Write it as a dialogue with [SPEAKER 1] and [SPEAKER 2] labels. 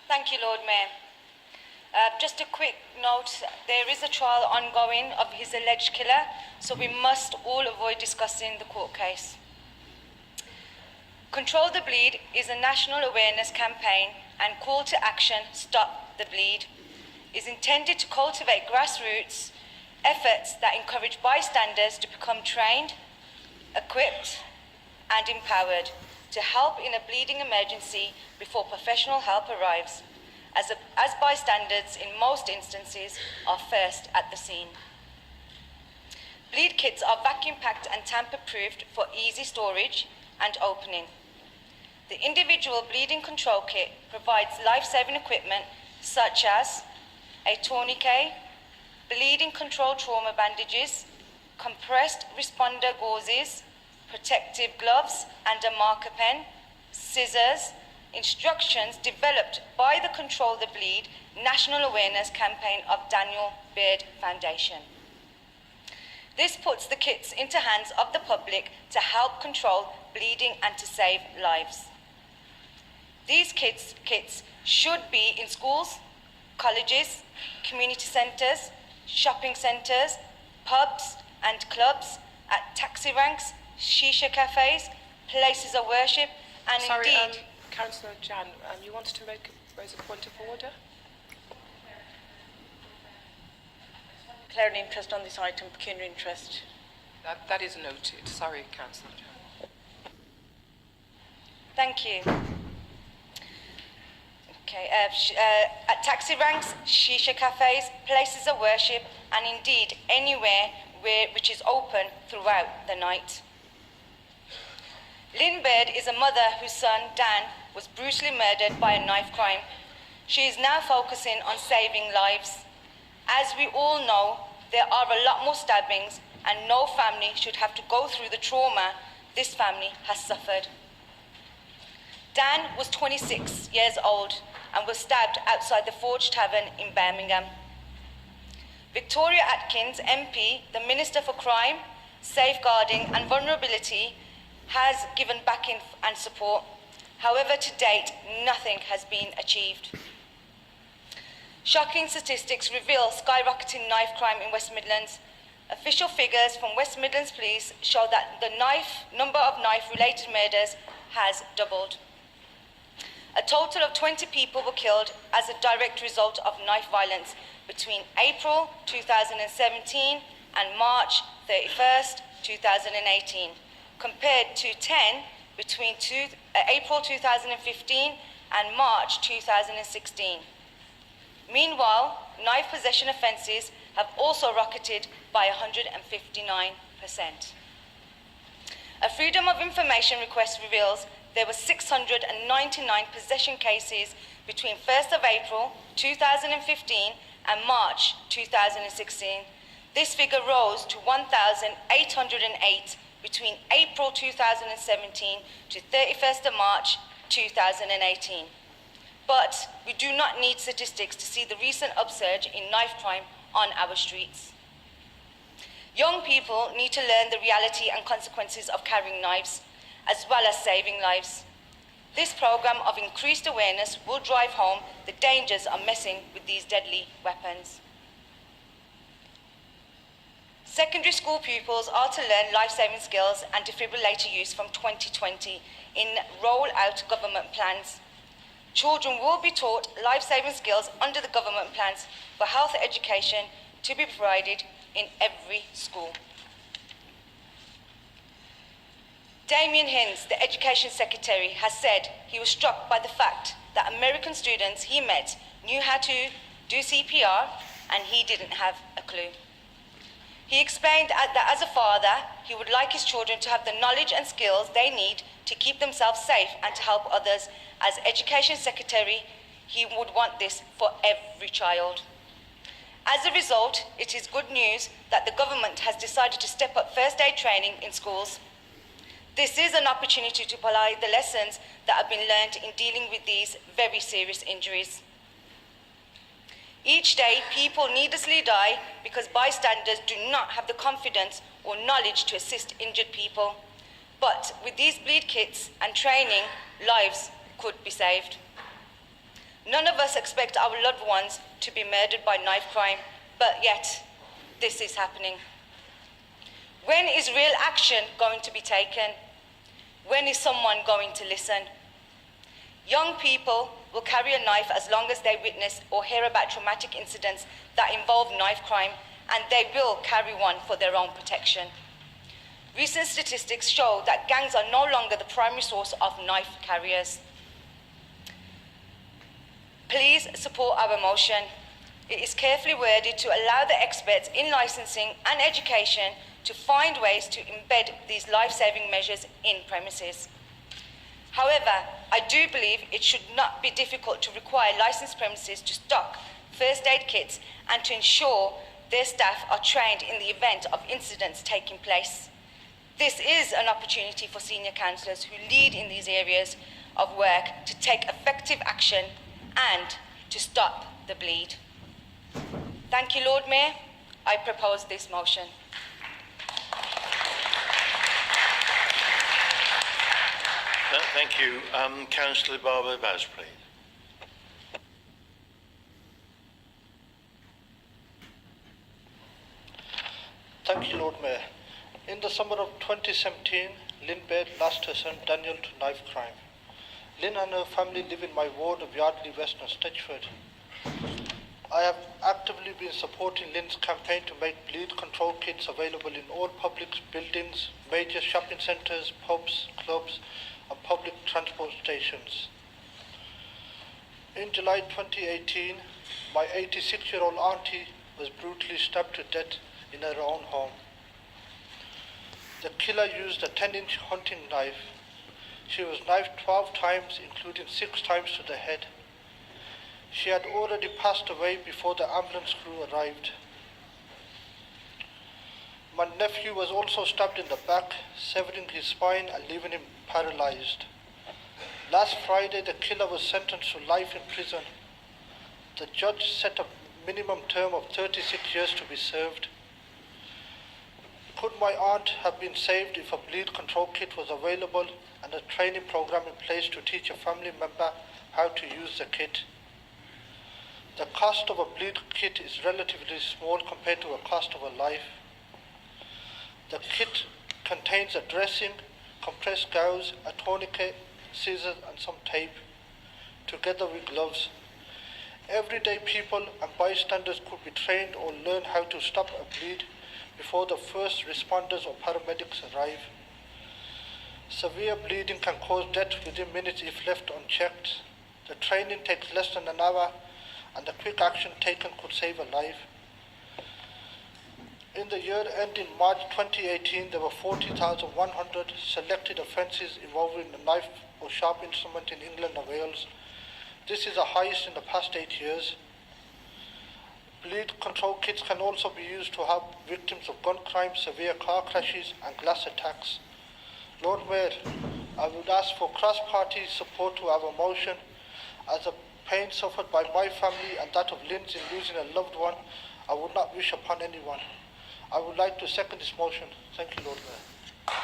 [SPEAKER 1] Thank you, Lord Mayor. Just a quick note, there is a trial ongoing of his alleged killer, so we must all avoid discussing the court case. Control the Bleed is a national awareness campaign and call to action, Stop the Bleed, is intended to cultivate grassroots efforts that encourage bystanders to become trained, equipped and empowered to help in a bleeding emergency before professional help arrives, as bystanders in most instances are first at the scene. Bleed kits are vacuum packed and tamper-proofed for easy storage and opening. The individual bleeding control kit provides life-saving equipment such as a tourniquet, bleeding control trauma bandages, compressed responder gauzes, protective gloves and a marker pen, scissors, instructions developed by the Control the Bleed National Awareness Campaign of Daniel Beard Foundation. This puts the kits into hands of the public to help control bleeding and to save lives. These kits should be in schools, colleges, community centres, shopping centres, pubs and clubs, at taxi ranks, shisha cafes, places of worship, and indeed...
[SPEAKER 2] Councillor Jan, you wanted to raise a point of order?
[SPEAKER 3] Declaring interest on this item, pecuniary interest.
[SPEAKER 2] That is noted. Sorry, Councillor Jan.
[SPEAKER 1] Thank you. Okay, at taxi ranks, shisha cafes, places of worship, and indeed anywhere which is open throughout the night. Lynn Bird is a mother whose son, Dan, was brutally murdered by a knife crime. She is now focusing on saving lives. As we all know, there are a lot more stabbings, and no family should have to go through the trauma this family has suffered. Dan was 26 years old and was stabbed outside the Forge Tavern in Birmingham. Victoria Atkins, MP, the Minister for Crime, Safeguarding and Vulnerability, has given backing and support. However, to date, nothing has been achieved. Shocking statistics reveal skyrocketing knife crime in West Midlands. Official figures from West Midlands Police show that the number of knife-related murders has doubled. A total of 20 people were killed as a direct result of knife violence between April 2017 and March 31st, 2018. Compared to 10 between April 2015 and March 2016. Meanwhile, knife possession offences have also rocketed by 159%. A Freedom of Information request reveals there were 699 possession cases between 1st of April 2015 and March 2016. This figure rose to 1,808 between April 2017 to 31st of March 2018. But we do not need statistics to see the recent upsurge in knife crime on our streets. Young people need to learn the reality and consequences of carrying knives, as well as saving lives. This programme of increased awareness will drive home the dangers of messing with these deadly weapons. Secondary school pupils are to learn life-saving skills and defibrillator use from 2020 in roll-out government plans. Children will be taught life-saving skills under the government plans for health education to be provided in every school. Damien Hinds, the Education Secretary, has said he was struck by the fact that American students he met knew how to do CPR and he didn't have a clue. He explained that as a father, he would like his children to have the knowledge and skills they need to keep themselves safe and to help others. As Education Secretary, he would want this for every child. As a result, it is good news that the government has decided to step up first aid training in schools. This is an opportunity to apply the lessons that have been learned in dealing with these very serious injuries. Each day, people needlessly die because bystanders do not have the confidence or knowledge to assist injured people. But with these bleed kits and training, lives could be saved. None of us expect our loved ones to be murdered by knife crime, but yet this is happening. When is real action going to be taken? When is someone going to listen? Young people will carry a knife as long as they witness or hear about traumatic incidents that involve knife crime, and they will carry one for their own protection. Recent statistics show that gangs are no longer the primary source of knife carriers. Please support our motion. It is carefully worded to allow the experts in licensing and education to find ways to embed these life-saving measures in premises. However, I do believe it should not be difficult to require licensed premises to stock first aid kits and to ensure their staff are trained in the event of incidents taking place. This is an opportunity for senior counsellors who lead in these areas of work to take effective action and to stop the bleed. Thank you, Lord Mayor. I propose this motion.
[SPEAKER 4] Thank you. Councillor Barber Baz, please.
[SPEAKER 5] Thank you, Lord Mayor. In the summer of 2017, Lynn Baird lost her son Daniel to knife crime. Lynn and her family live in my ward of Yardley West and Stitchford. I have actively been supporting Lynn's campaign to make bleed control kits available in all public buildings, major shopping centres, pubs, clubs and public transport stations. In July 2018, my 86-year-old auntie was brutally stabbed to death in her own home. The killer used a 10-inch hunting knife. She was knifed 12 times, including 6 times to the head. She had already passed away before the ambulance crew arrived. My nephew was also stabbed in the back, severing his spine and leaving him paralyzed. Last Friday, the killer was sentenced to life in prison. The judge set a minimum term of 36 years to be served. Could my aunt have been saved if a bleed control kit was available and a training program in place to teach a family member how to use the kit? The cost of a bleed kit is relatively small compared to the cost of a life. The kit contains a dressing, compressed gauze, a tourniquet, scissors and some tape, together with gloves. Everyday people and bystanders could be trained or learn how to stop a bleed before the first responders or paramedics arrive. Severe bleeding can cause death within minutes if left unchecked. The training takes less than an hour and the quick action taken could save a life. In the year ending March 2018, there were 40,100 selected offences involving a knife or sharp instrument in England and Wales. This is the highest in the past 8 years. Bleed control kits can also be used to help victims of gun crime, severe car crashes and glass attacks. Lord Mayor, I would ask for cross-party support to our motion. As the pain suffered by my family and that of Lynn's in losing a loved one, I would not wish upon anyone. I would like to second this motion. Thank you, Lord Mayor.